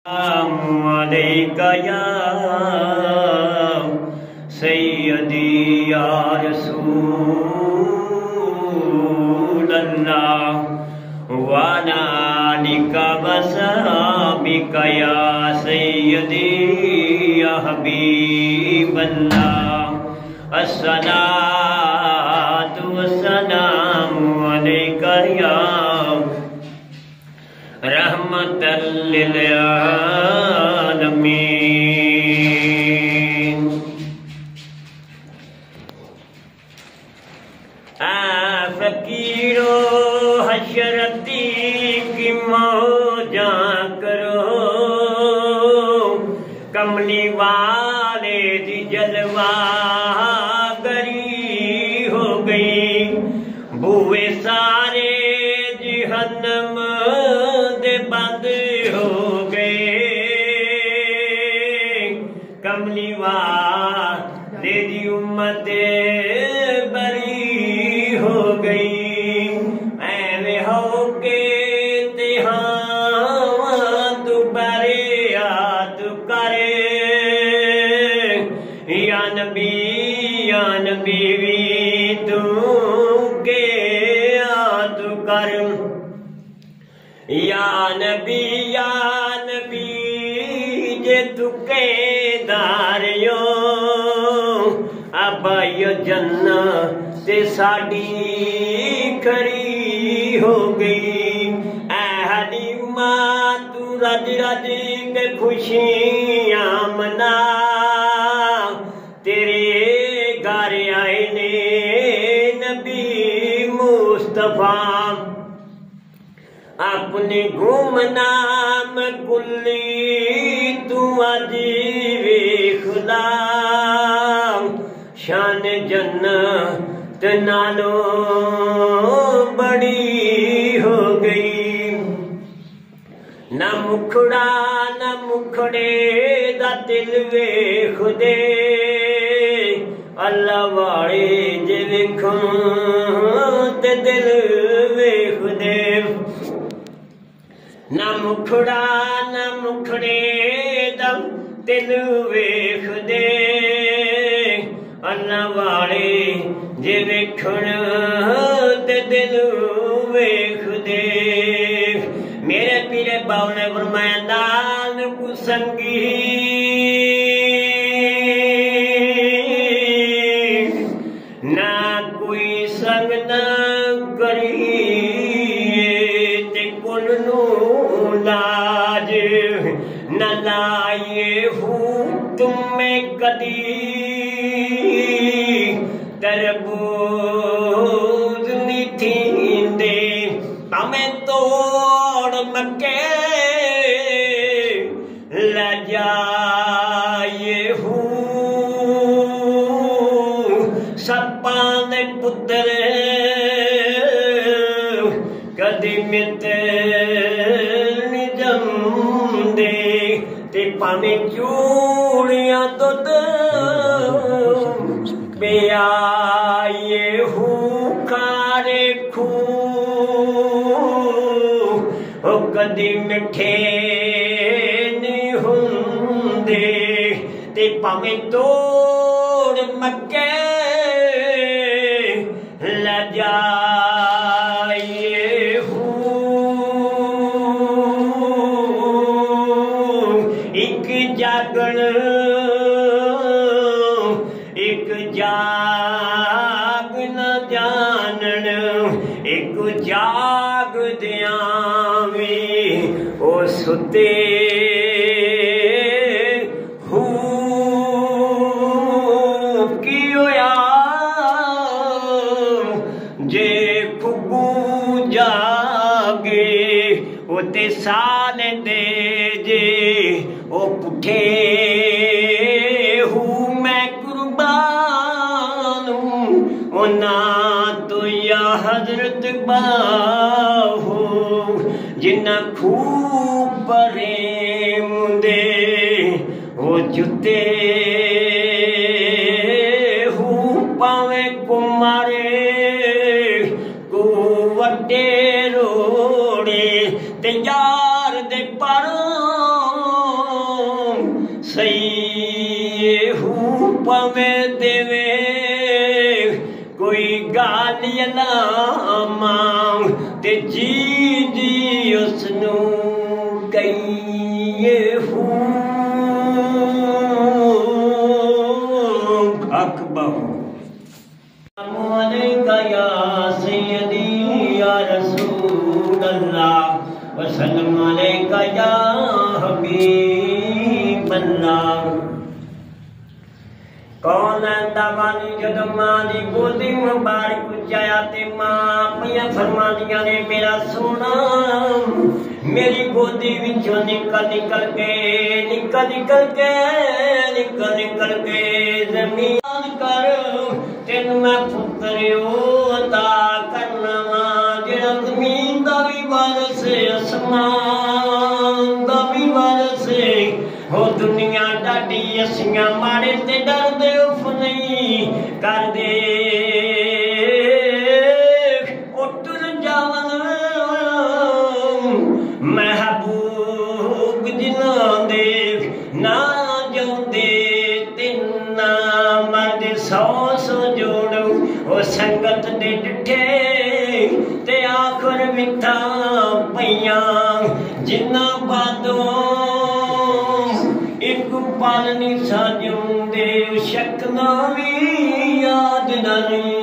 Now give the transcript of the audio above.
अलैका या सय्यदी या रसूलल्लाह व अला आलिका व सहाबिका या सय्यदी या हबीबल्लाह। अस्सलातु वस्सलामु अलैका या रहमतल लिल आलमीन। फकीरो हशरती की मौजा करो, कमली वाले दी जलवा गरी हो गई। बुए सारे जहन्नम बंद हो गए, कमली वाले दी उम्मत बरी हो गई। ऐवे हो के तू बरे याद करे, या नबी भी तू के याद कर। या नबी जे तुके दारियो, अब यो जन्नत साडी खरी हो गई। ऐहली मां तू रज रज के खुशियां मना, तेरे घर आए ने नबी मुस्तफा। अपने गुमनाम कुल्ली तू अज वेखदा, शान जन्नत नालों बड़ी हो गई। ना मुखड़ा ना मुखड़े दा दिल वेखदे, अल्लाह वाले जे वेखन ते दिल वेखदे। ना मुखड़ा ना मुखड़े दा दिल वेखदे, अल्लाह वाले जे वेखण ते दिल वेखदे। मेरे पीरे बाबू ने फरमाया दान कुसंगी ना कोई संग न करी, कुल नू लाज न लाए हूँ तुम्हें कदी। तरबूज नीथी दे हमें तोड़ मके लजाए हूँ। सपान पुत्र कदी मित जमदे, ते पावे चूड़ियां दुध पियाए हूँ खारे खू। कदी मिठे नहीं हुंदे, ते पावे तोड़ मके लजाए हूँ। एक जागण एक जाग न जानन, एक जाग दियावी ओ सुते की होया जे खुबू जागे। ओ ते साल दे जे ओ पुठे ना तो या हजरत बाहू जिन्ना खूब परे मुंदे वो जुते हूँ पावे कुमारे को वटे रोड़े ते यार दे पर सही हूँ पवे देवे कोई गाली ना मांग ते जी जी उसनू कही हूँ हक बहु या सैयदी या रसूल अल्लाह वसल्लम अलैका या हबीब अल्लाह। कौन दावानी जद मां दी गोदी मुबारक जाया ते मां अपनियां फरमानियां ने मेरा सोना मेरी गोदी विचों निकल निकल के ज़मीन कर तेन मैं पुत्र अता करना वा जेड़ा ज़मीन दा भी वारिस आसमान दा भी वारिस हो दुनिया डाडी असियां मारे ते डर दे उफ नहीं कर दे उतर जावन महबूब जिन्हां दे ना जाउंदे तिन्ना मर्द सौ जोड़ो ओ संगत दे डिठे ते आखर मिठा पईयां जिन्ना बादों एक पल नहीं साजूंदे शक्ल भी याद नहीं